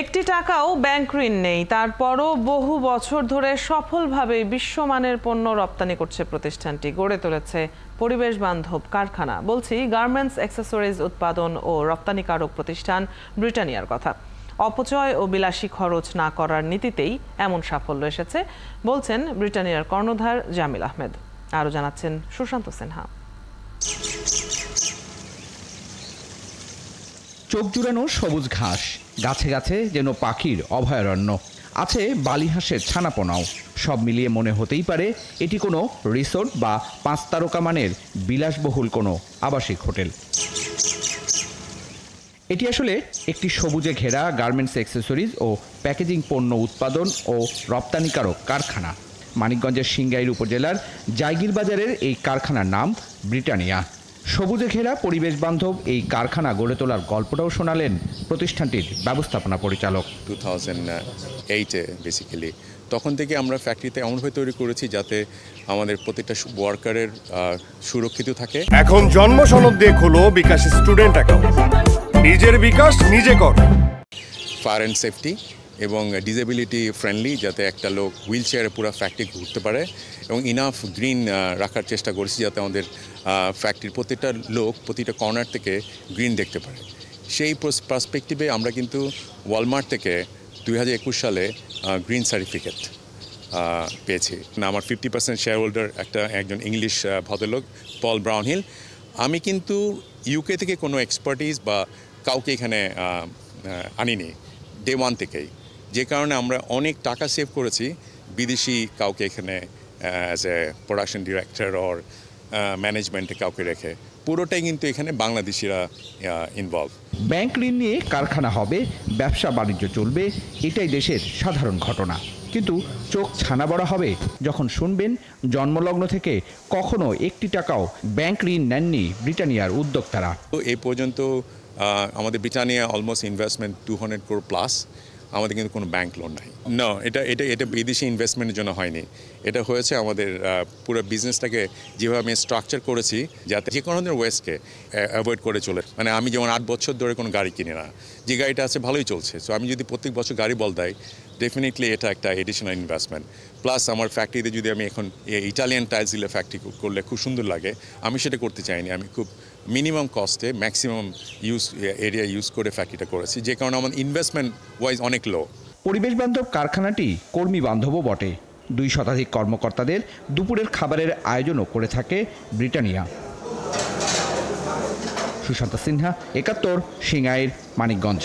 একটি টাকাও ব্যাংক ঋণ নেই, তারপরও বহু বছর ধরে সফলভাবে বিশ্বমানের পণ্য রপ্তানি করছে প্রতিষ্ঠানটি। গড়ে তুলেছে পরিবেশ বান্ধব কারখানা। বলছি গার্মেন্টস অ্যাক্সেসরিজ উৎপাদন ও রপ্তানিকারক প্রতিষ্ঠান ব্রিটানিয়ার কথা। অপচয় ও বিলাসী খরচ না করার নীতিতেই এমন সাফল্য এসেছে বলছেন ব্রিটানিয়ার কর্ণধার জামিল আহমেদ। আরও জানাচ্ছেন সুশান্ত সিনহা। চোখ জুড়ানো সবুজ ঘাস, গাছে গাছে যেন পাখির অভয়ারণ্য, আছে বালিহাঁসের ছানাপোনাও। সব মিলিয়ে মনে হতেই পারে এটি কোনো রিসোর্ট বা 5 তারকা মানের বিলাসবহুল কোনো আবাসিক হোটেল। এটি আসলে একটি সবুজে ঘেরা গার্মেন্টস অ্যাক্সেসরিজ ও প্যাকেজিং পণ্য উৎপাদন ও রপ্তানিকারক কারখানা। মানিকগঞ্জের সিংগাইর উপজেলার জায়গির বাজারের এই কারখানার নাম ব্রিটানিয়া। সবুজে ঘেরা পরিবেশ বান্ধব এই কারখানা গড়ে তোলার গল্পটাও শোনালেন প্রতিষ্ঠানটির ব্যবস্থাপনা পরিচালক। 2008-এ বেসিক্যালি তখন থেকে আমরা ফ্যাক্টরিতে এমনভাবে তৈরি করেছি যাতে আমাদের প্রত্যেকটা ওয়ার্কারের সুরক্ষিত থাকে। এখন জন্ম সনদ দিয়ে খোলো বিকাশ স্টুডেন্ট অ্যাকাউন্ট, নিজের বিকাশ নিজে কর। ফায়ার অ্যান্ড সেফটি এবং ডিসেবিলিটি ফ্রেন্ডলি, যাতে একটা লোক হুইল চেয়ারে পুরো ফ্যাক্টরি ঘুরতে পারে, এবং ইনাফ গ্রিন রাখার চেষ্টা করেছি যাতে আমাদের ফ্যাক্টরির প্রতিটা লোক প্রতিটা কর্নার থেকে গ্রিন দেখতে পারে। সেই পার্সপেক্টিভে আমরা কিন্তু ওয়ালমার্ট থেকে 2021 সালে গ্রিন সার্টিফিকেট পেয়েছি। আমার 50% শেয়ার হোল্ডার একজন ইংলিশ ভদ্রলোক, পল ব্রাউনহিল। আমি কিন্তু ইউকে থেকে কোনো এক্সপার্টিস বা কাউকে এখানে আনিনি ডে 1 থেকেই, যে কারণে আমরা অনেক টাকা সেভ করেছি বিদেশি কাউকে এখানে as a production director or ম্যানেজমেন্টে কাউকে রেখে। পুরোটাই কিন্তু এখানে বাংলাদেশিরা ইনভলভ। ব্যাংক ঋণ নিয়ে কারখানা হবে, ব্যবসা বাণিজ্য চলবে, এটাই দেশের সাধারণ ঘটনা। কিন্তু চোখ ছানা বড়া হবে যখন শুনবেন জন্মলগ্ন থেকে কখনো একটি টাকাও ব্যাংক ঋণ নেননি ব্রিটানিয়ার উদ্যোক্তারা। তো এই পর্যন্ত আমাদের Britannia almost investment 200 crore plus. আমাদের কিন্তু কোনো ব্যাংক লোন নাই। না, এটা বিদেশি ইনভেস্টমেন্টের জন্য হয়নি। এটা হয়েছে আমাদের পুরো বিজনেসটাকে যেভাবে আমি স্ট্রাকচার করেছি যাতে যে কোনো ধরনের ওয়েস্টকে অ্যাভয়েড করে চলে। মানে আমি যেমন 8 বছর ধরে কোনো গাড়ি কিনি না, যে গাড়িটা আছে ভালোই চলছে। সো আমি যদি প্রত্যেক বছর গাড়ি বদলাই, ডেফিনেটলি এটা একটা এডিশনাল ইনভেস্টমেন্ট। প্লাস আমার ফ্যাক্টরিতে যদি আমি এখন ইটালিয়ান টাইলস দিলে ফ্যাক্টরি করলে খুব সুন্দর লাগে, আমি সেটা করতে চাইনি। আমি খুব মিনিমাম কস্টে ম্যাক্সিমাম এরিয়া ইউজ করে ফ্যাক্টরিটা করেছি, যে কারণে আমার ইনভেস্টমেন্ট ওয়াইজ অনেক লো। পরিবেশ বান্ধব কারখানাটি কর্মী বান্ধবও বটে। 2 শতাধিক কর্মকর্তাদের দুপুরের খাবারের আয়োজনও করে থাকে ব্রিটানিয়া। সুশান্ত সিনহা, 71, সিংগাইর, মানিকগঞ্জ।